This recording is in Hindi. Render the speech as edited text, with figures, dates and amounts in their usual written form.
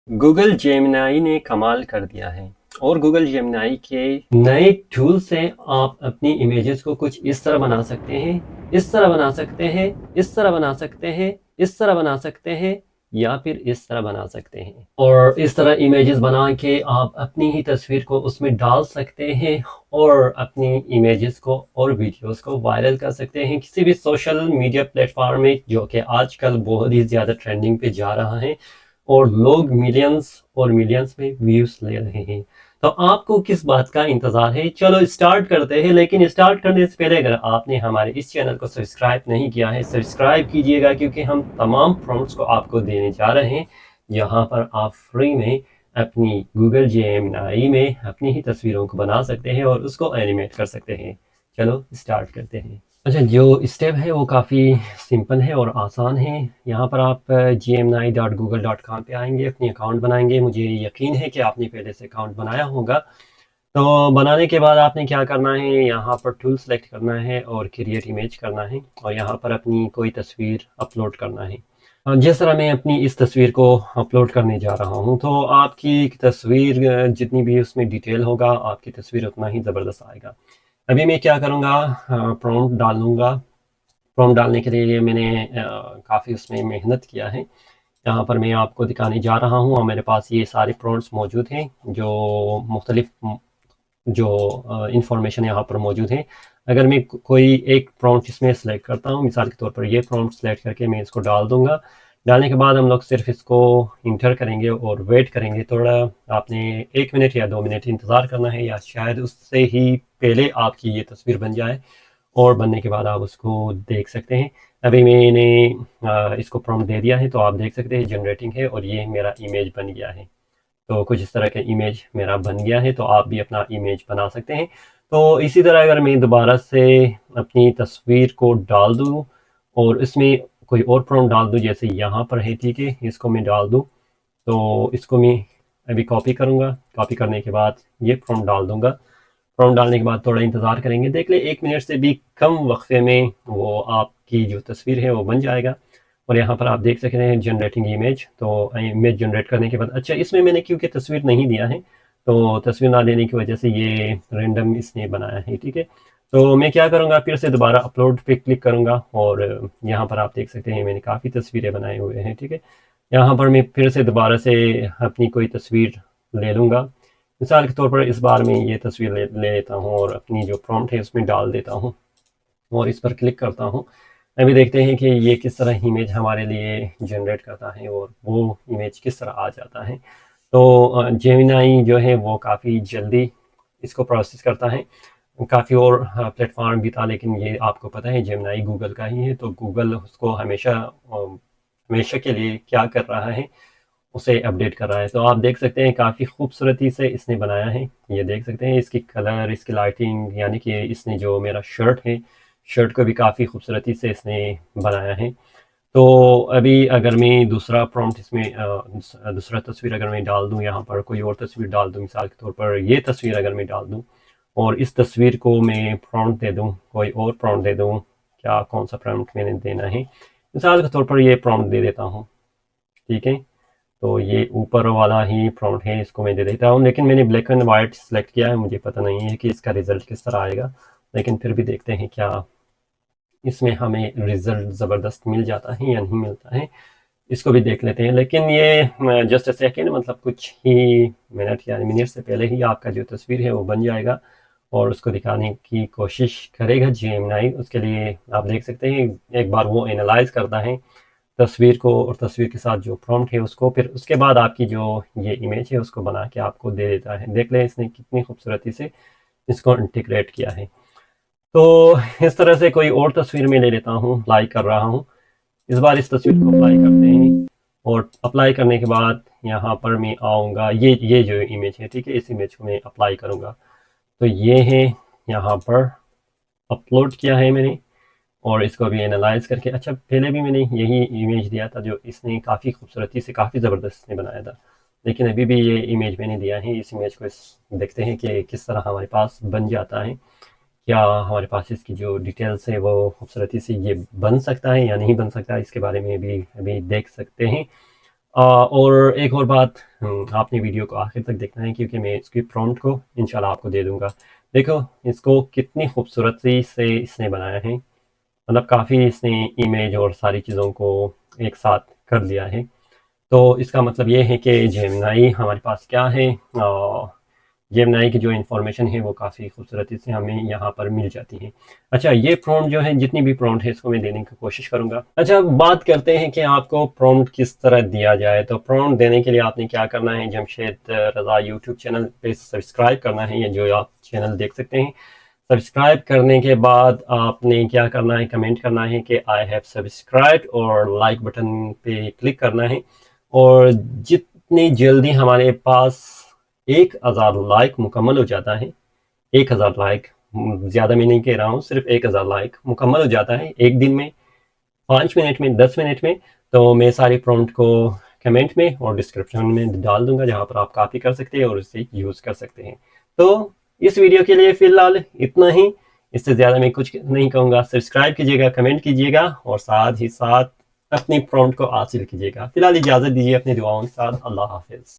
गूगल जेमिनाई ने कमाल कर दिया है। और गूगल जेमिनाई के नए टूल से आप अपनी इमेजेस को कुछ इस तरह बना सकते हैं, इस तरह बना सकते हैं, इस तरह बना सकते हैं, इस तरह बना सकते हैं, या फिर इस तरह बना सकते हैं। और इस तरह इमेजेस बना के आप अपनी ही तस्वीर को उसमें डाल सकते हैं और अपनी इमेजेस को और वीडियोस को वायरल कर सकते हैं किसी भी सोशल मीडिया प्लेटफॉर्म में, जो कि आजकल बहुत ही ज़्यादा ट्रेंडिंग पे जा रहा है और लोग मिलियंस और मिलियंस में व्यूज ले रहे हैं। तो आपको किस बात का इंतजार है? चलो स्टार्ट करते हैं। लेकिन स्टार्ट करने से पहले अगर आपने हमारे इस चैनल को सब्सक्राइब नहीं किया है, सब्सक्राइब कीजिएगा, क्योंकि हम तमाम प्रॉम्प्ट्स को आपको देने जा रहे हैं। यहाँ पर आप फ्री में अपनी गूगल जेमिनी में अपनी ही तस्वीरों को बना सकते हैं और उसको एनिमेट कर सकते हैं। चलो स्टार्ट करते हैं। अच्छा, जो स्टेप है वो काफ़ी सिंपल है और आसान है। यहाँ पर आप gmi.google.com पे आएंगे, अपनी अकाउंट बनाएंगे। मुझे यकीन है कि आपने पहले से अकाउंट बनाया होगा। तो बनाने के बाद आपने क्या करना है, यहाँ पर टूल सेलेक्ट करना है और क्रिएट इमेज करना है और यहाँ पर अपनी कोई तस्वीर अपलोड करना है। जिस तरह मैं अपनी इस तस्वीर को अपलोड करने जा रहा हूँ, तो आपकी तस्वीर जितनी भी उसमें डिटेल होगा, आपकी तस्वीर उतना ही ज़बरदस्त आएगा। अभी मैं क्या करूँगा, प्रॉम्प्ट डाल लूँगा। प्रॉम्प्ट डालने के लिए मैंने काफ़ी उसमें मेहनत किया है। यहाँ पर मैं आपको दिखाने जा रहा हूँ और मेरे पास ये सारे प्रॉम्प्ट्स मौजूद हैं, जो मुख्तलिफ जो इंफॉर्मेशन यहाँ पर मौजूद है। अगर मैं कोई एक प्रॉम्प्ट इसमें सेलेक्ट करता हूँ, मिसाल के तौर पर ये प्रॉम्प्ट सेलेक्ट करके मैं इसको डाल दूँगा। डालने के बाद हम लोग सिर्फ इसको इंटर करेंगे और वेट करेंगे थोड़ा। आपने 1 मिनट या 2 मिनट इंतज़ार करना है, या शायद उससे ही पहले आपकी ये तस्वीर बन जाए और बनने के बाद आप उसको देख सकते हैं। अभी मैंने इसको प्रॉम्प्ट दे दिया है, तो आप देख सकते हैं जनरेटिंग है और ये मेरा इमेज बन गया है। तो कुछ इस तरह का इमेज मेरा बन गया है, तो आप भी अपना इमेज बना सकते हैं। तो इसी तरह अगर मैं दोबारा से अपनी तस्वीर को डाल दूँ और इसमें कोई और प्रॉम्प्ट डाल दूँ, जैसे यहाँ पर है, ठीक है, इसको मैं डाल दूँ, तो इसको मैं अभी कॉपी करूँगा। कॉपी करने के बाद ये प्रॉम्प्ट डाल दूँगा। प्रॉम्प्ट डालने के बाद थोड़ा इंतज़ार करेंगे, देख ले 1 मिनट से भी कम वक्फे में वो आपकी जो तस्वीर है वो बन जाएगा। और यहाँ पर आप देख सकते हैं जनरेटिंग इमेज। तो इमेज जनरेट करने के बाद, अच्छा, इसमें मैंने क्योंकि तस्वीर नहीं दिया है, तो तस्वीर ना देने की वजह से ये रैंडम इसने बनाया है, ठीक है। तो मैं क्या करूँगा, फिर से दोबारा अपलोड पे क्लिक करूँगा और यहाँ पर आप देख सकते हैं मैंने काफ़ी तस्वीरें बनाए हुए हैं, ठीक है। यहाँ पर मैं फिर से दोबारा से अपनी कोई तस्वीर ले लूँगा। मिसाल के तौर पर इस बार मैं ये तस्वीर ले लेता हूँ और अपनी जो प्रॉम्प्ट है उसमें डाल देता हूँ और इस पर क्लिक करता हूँ। अभी देखते हैं कि ये किस तरह इमेज हमारे लिए जनरेट करता है और वो इमेज किस तरह आ जाता है। तो जेमिनाई जो है वो काफ़ी जल्दी इसको प्रोसेस करता है। काफ़ी और प्लेटफॉर्म भी था, लेकिन ये आपको पता है जेमिनाई गूगल का ही है, तो गूगल उसको हमेशा हमेशा के लिए क्या कर रहा है, उसे अपडेट कर रहा है। तो आप देख सकते हैं काफ़ी खूबसूरती से इसने बनाया है। ये देख सकते हैं इसकी कलर, इसकी लाइटिंग, यानी कि इसने जो मेरा शर्ट है, शर्ट को भी काफ़ी खूबसूरती से इसने बनाया है। तो अभी अगर मैं दूसरा प्रॉम्प्ट इसमें दूसरा तस्वीर अगर मैं डाल दूँ, यहाँ पर कोई और तस्वीर डाल दूँ, मिसाल के तौर पर ये तस्वीर अगर मैं डाल दूँ और इस तस्वीर को मैं प्रॉम्प्ट दे दूँ, कोई और प्रॉम्प्ट दे दूँ, क्या कौन सा प्रॉम्प्ट मैंने देना है, मिसाल के तौर पर ये प्रॉम्प्ट दे देता हूँ, ठीक है। तो ये ऊपर वाला ही प्रॉम्प्ट है, इसको मैं दे देता हूँ। लेकिन मैंने ब्लैक एंड वाइट सेलेक्ट किया है, मुझे पता नहीं है कि इसका रिजल्ट किस तरह आएगा, लेकिन फिर भी देखते हैं क्या इसमें हमें रिजल्ट ज़बरदस्त मिल जाता है या नहीं मिलता है। इसको भी देख लेते हैं। लेकिन ये जस्ट अ सेकेंड, मतलब कुछ ही मिनट या मिनट से पहले ही आपका जो तस्वीर है वो बन जाएगा और उसको दिखाने की कोशिश करेगा जेमिनी। उसके लिए आप देख सकते हैं एक बार वो एनालाइज करता है तस्वीर को और तस्वीर के साथ जो प्रॉम्प्ट है उसको, फिर उसके बाद आपकी जो ये इमेज है उसको बना के आपको दे देता है। देख लें इसने कितनी खूबसूरती से इसको इंटीग्रेट किया है। तो इस तरह से कोई और तस्वीर में ले लेता हूँ, अप्लाई कर रहा हूँ। इस बार इस तस्वीर को अप्लाई करते हैं और अप्लाई करने के बाद यहाँ पर मैं आऊँगा, ये जो इमेज है, ठीक है, इस इमेज को मैं अप्लाई करूँगा। तो ये है, यहाँ पर अपलोड किया है मैंने और इसको भी एनालाइज करके, अच्छा, पहले भी मैंने यही इमेज दिया था जो इसने काफ़ी खूबसूरती से काफ़ी ज़बरदस्त इसने बनाया था, लेकिन अभी भी ये इमेज मैंने दिया है। इस इमेज को देखते हैं कि किस तरह हमारे पास बन जाता है, क्या हमारे पास इसकी जो डिटेल्स है वो खूबसूरती से ये बन सकता है या नहीं बन सकता, इसके बारे में भी अभी देख सकते हैं। और एक और बात, आपने वीडियो को आखिर तक देखना है क्योंकि मैं इसकी प्रॉम्प्ट को इंशाल्लाह आपको दे दूंगा। देखो इसको कितनी खूबसूरती से इसने बनाया है, मतलब काफ़ी इसने इमेज और सारी चीज़ों को एक साथ कर लिया है। तो इसका मतलब ये है कि जेमिनी हमारे पास क्या है, जेमिनी की जो इन्फॉर्मेशन है वो काफ़ी खूबसूरती से हमें यहाँ पर मिल जाती है। अच्छा, ये प्रॉम्प्ट जो है, जितनी भी प्रॉम्प्ट है इसको मैं देने की कोशिश करूँगा। अच्छा, बात करते हैं कि आपको प्रॉम्प्ट किस तरह दिया जाए। तो प्रॉम्प्ट देने के लिए आपने क्या करना है, जमशेद रज़ा यूट्यूब चैनल पे सब्सक्राइब करना है, ये जो आप चैनल देख सकते हैं। सब्सक्राइब करने के बाद आपने क्या करना है, कमेंट करना है कि आई हैव सब्सक्राइब और लाइक बटन पे क्लिक करना है। और जितनी जल्दी हमारे पास 1000 लाइक मुकम्मल हो जाता है, 1000 लाइक, ज़्यादा मैं नहीं कह रहा हूँ, सिर्फ 1000 लाइक मुकम्मल हो जाता है एक दिन में, 5 मिनट में, 10 मिनट में, तो मैं सारी प्रॉम्प्ट को कमेंट में और डिस्क्रिप्शन में डाल दूंगा, जहाँ पर आप कॉपी कर सकते हैं और उसे यूज़ कर सकते हैं। तो इस वीडियो के लिए फ़िलहाल इतना ही, इससे ज़्यादा मैं कुछ नहीं कहूँगा। सब्सक्राइब कीजिएगा, कमेंट कीजिएगा और साथ ही साथ अपनी प्रॉम्प्ट को हासिल कीजिएगा। फ़िलहाल इजाज़त दीजिए अपनी दुआओं के साथ। अल्लाह हाफ़िज़।